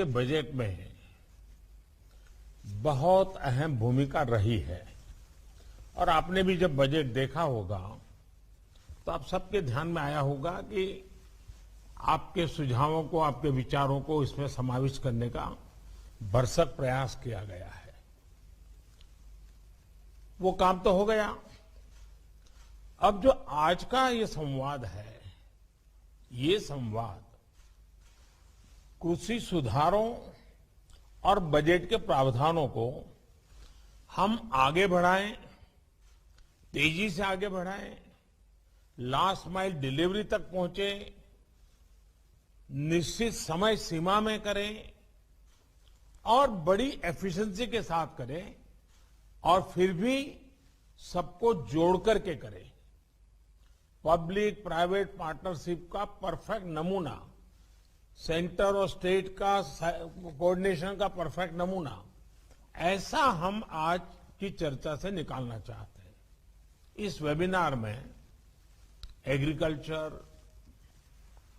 के बजट में बहुत अहम भूमिका रही है और आपने भी जब बजट देखा होगा तो आप सबके ध्यान में आया होगा कि आपके सुझावों को, आपके विचारों को इसमें समाविष्ट करने का भरसक प्रयास किया गया है। वो काम तो हो गया। अब जो आज का ये संवाद है, ये संवाद कृषि सुधारों और बजट के प्रावधानों को हम आगे बढ़ाएं, तेजी से आगे बढ़ाएं, लास्ट माइल डिलीवरी तक पहुंचे, निश्चित समय सीमा में करें और बड़ी एफिशिएंसी के साथ करें और फिर भी सबको जोड़ करके करें। पब्लिक प्राइवेट पार्टनरशिप का परफेक्ट नमूना, सेंटर और स्टेट का कोऑर्डिनेशन का परफेक्ट नमूना, ऐसा हम आज की चर्चा से निकालना चाहते हैं। इस वेबिनार में एग्रीकल्चर,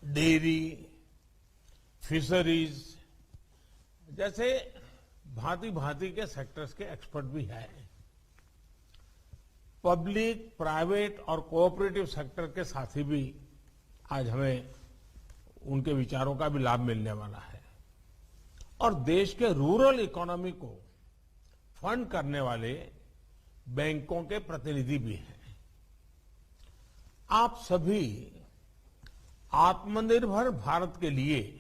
डेयरी, फिशरीज जैसे भांति भांति के सेक्टर्स के एक्सपर्ट भी हैं। पब्लिक, प्राइवेट और कोऑपरेटिव सेक्टर के साथी भी आज हमें उनके विचारों का भी लाभ मिलने वाला है और देश के रूरल इकोनॉमी को फंड करने वाले बैंकों के प्रतिनिधि भी हैं। आप सभी आत्मनिर्भर भारत के लिए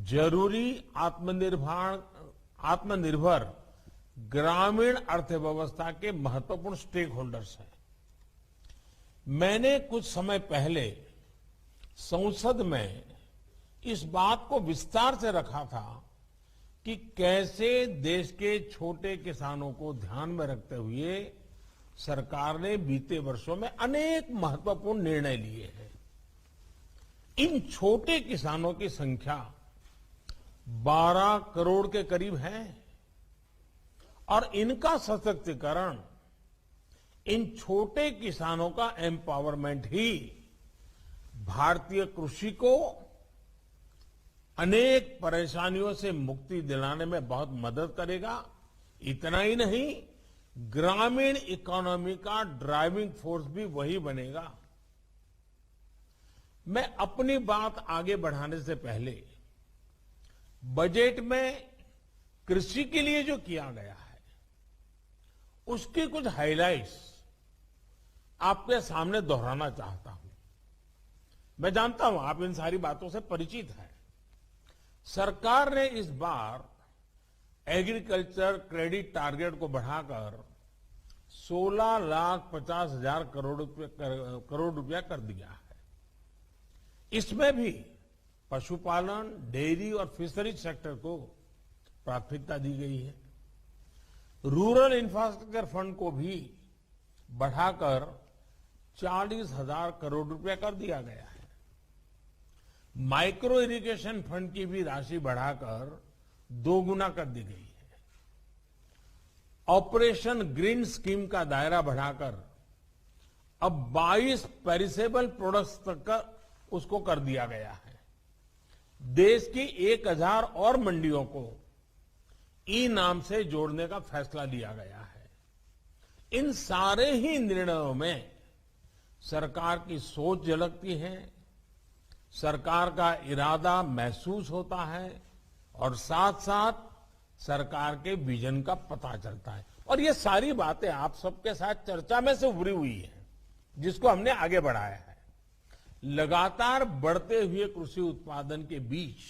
जरूरी आत्मनिर्भर ग्रामीण अर्थव्यवस्था के महत्वपूर्ण स्टेक होल्डर्स हैं। मैंने कुछ समय पहले संसद में इस बात को विस्तार से रखा था कि कैसे देश के छोटे किसानों को ध्यान में रखते हुए सरकार ने बीते वर्षों में अनेक महत्वपूर्ण निर्णय लिए हैं। इन छोटे किसानों की संख्या 12 करोड़ के करीब है और इनका सशक्तिकरण, इन छोटे किसानों का एम्पावरमेंट ही भारतीय कृषि को अनेक परेशानियों से मुक्ति दिलाने में बहुत मदद करेगा। इतना ही नहीं, ग्रामीण इकोनॉमी का ड्राइविंग फोर्स भी वही बनेगा। मैं अपनी बात आगे बढ़ाने से पहले बजट में कृषि के लिए जो किया गया है उसकी कुछ हाइलाइट्स आपके सामने दोहराना चाहता हूं। मैं जानता हूं आप इन सारी बातों से परिचित हैं। सरकार ने इस बार एग्रीकल्चर क्रेडिट टारगेट को बढ़ाकर 16,50,000 करोड़ रुपया कर दिया है। इसमें भी पशुपालन, डेयरी और फिशरीज सेक्टर को प्राथमिकता दी गई है। रूरल इंफ्रास्ट्रक्चर फंड को भी बढ़ाकर 40,000 करोड़ रुपया कर दिया गया है। माइक्रो इरिगेशन फंड की भी राशि बढ़ाकर 2 गुना कर दी गई है। ऑपरेशन ग्रीन स्कीम का दायरा बढ़ाकर अब 22 पेरिसेबल प्रोडक्ट्स तक का उसको कर दिया गया है। देश की 1000 और मंडियों को ई नाम से जोड़ने का फैसला लिया गया है। इन सारे ही निर्णयों में सरकार की सोच झलकती है, सरकार का इरादा महसूस होता है और साथ साथ सरकार के विजन का पता चलता है। और ये सारी बातें आप सबके साथ चर्चा में से उभरी हुई है, जिसको हमने आगे बढ़ाया है। लगातार बढ़ते हुए कृषि उत्पादन के बीच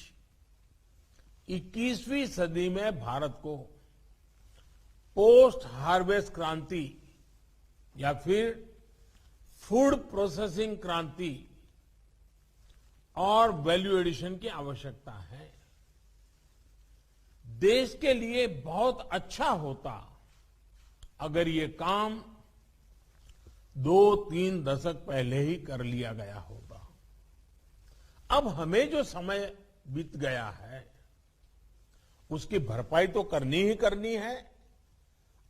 21वीं सदी में भारत को पोस्ट हार्वेस्ट क्रांति या फिर फूड प्रोसेसिंग क्रांति और वैल्यू एडिशन की आवश्यकता है। देश के लिए बहुत अच्छा होता अगर ये काम 2-3 दशक पहले ही कर लिया गया होगा। अब हमें जो समय बीत गया है उसकी भरपाई तो करनी ही करनी है।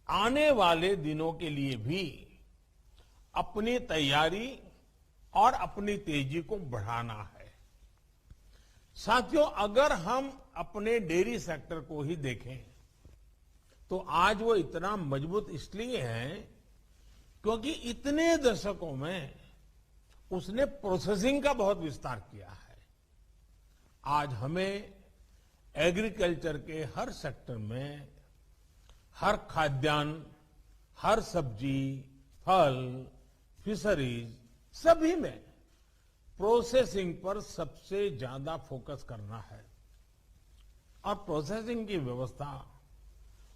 आने वाले दिनों के लिए भी अपनी तैयारी और अपनी तेजी को बढ़ाना है। साथियों, अगर हम अपने डेयरी सेक्टर को ही देखें तो आज वो इतना मजबूत इसलिए है क्योंकि इतने दशकों में उसने प्रोसेसिंग का बहुत विस्तार किया है। आज हमें एग्रीकल्चर के हर सेक्टर में, हर खाद्यान्न, हर सब्जी, फल, फिशरीज, सभी में प्रोसेसिंग पर सबसे ज्यादा फोकस करना है। और प्रोसेसिंग की व्यवस्था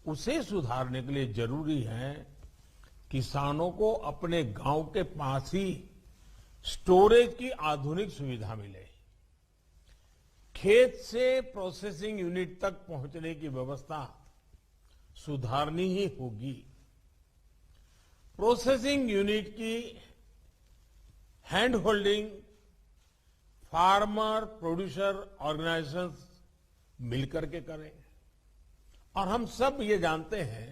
उसे सुधारने के लिए जरूरी है किसानों को अपने गांव के पास ही स्टोरेज की आधुनिक सुविधा मिले। खेत से प्रोसेसिंग यूनिट तक पहुंचने की व्यवस्था सुधारनी ही होगी। प्रोसेसिंग यूनिट की hand holding farmer producer organisations मिलकर के करें। और हम सब ये जानते हैं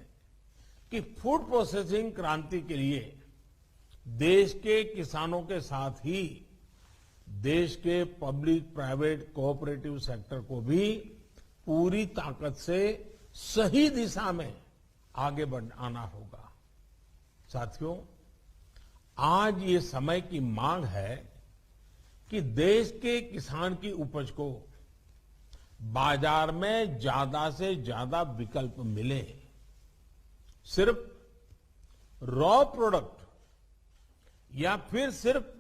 कि फूड प्रोसेसिंग क्रांति के लिए देश के किसानों के साथ ही देश के पब्लिक प्राइवेट कोऑपरेटिव सेक्टर को भी पूरी ताकत से सही दिशा में आगे बढ़ाना होगा। साथियों, आज ये समय की मांग है कि देश के किसान की उपज को बाजार में ज्यादा से ज्यादा विकल्प मिले। सिर्फ रॉ प्रोडक्ट या फिर सिर्फ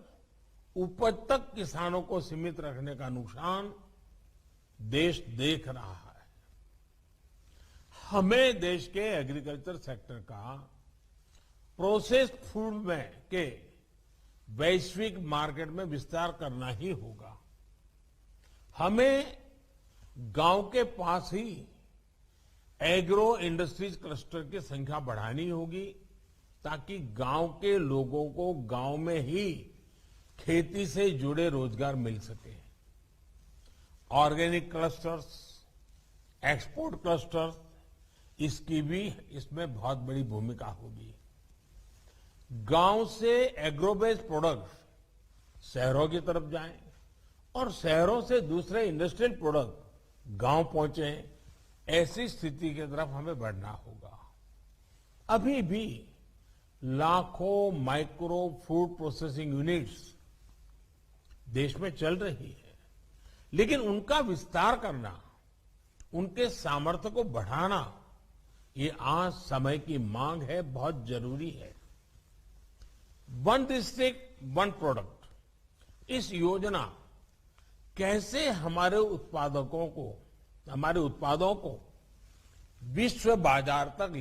उपज तक किसानों को सीमित रखने का नुकसान देश देख रहा है। हमें देश के एग्रीकल्चर सेक्टर का प्रोसेस्ड फूड में के वैश्विक मार्केट में विस्तार करना ही होगा। हमें गांव के पास ही एग्रो इंडस्ट्रीज क्लस्टर की संख्या बढ़ानी होगी ताकि गांव के लोगों को गांव में ही खेती से जुड़े रोजगार मिल सके। ऑर्गेनिक क्लस्टर्स, एक्सपोर्ट क्लस्टर्स, इसकी भी इसमें बहुत बड़ी भूमिका होगी। गांव से एग्रो बेस्ड प्रोडक्ट्स शहरों की तरफ जाएं और शहरों से दूसरे इंडस्ट्रियल प्रोडक्ट गांव पहुंचे, ऐसी स्थिति की तरफ हमें बढ़ना होगा। अभी भी लाखों माइक्रो फूड प्रोसेसिंग यूनिट्स देश में चल रही है, लेकिन उनका विस्तार करना, उनके सामर्थ्य को बढ़ाना, ये आज समय की मांग है, बहुत जरूरी है। वन डिस्ट्रिक्ट वन प्रोडक्ट, इस योजना कैसे हमारे उत्पादों को विश्व बाजार तक ले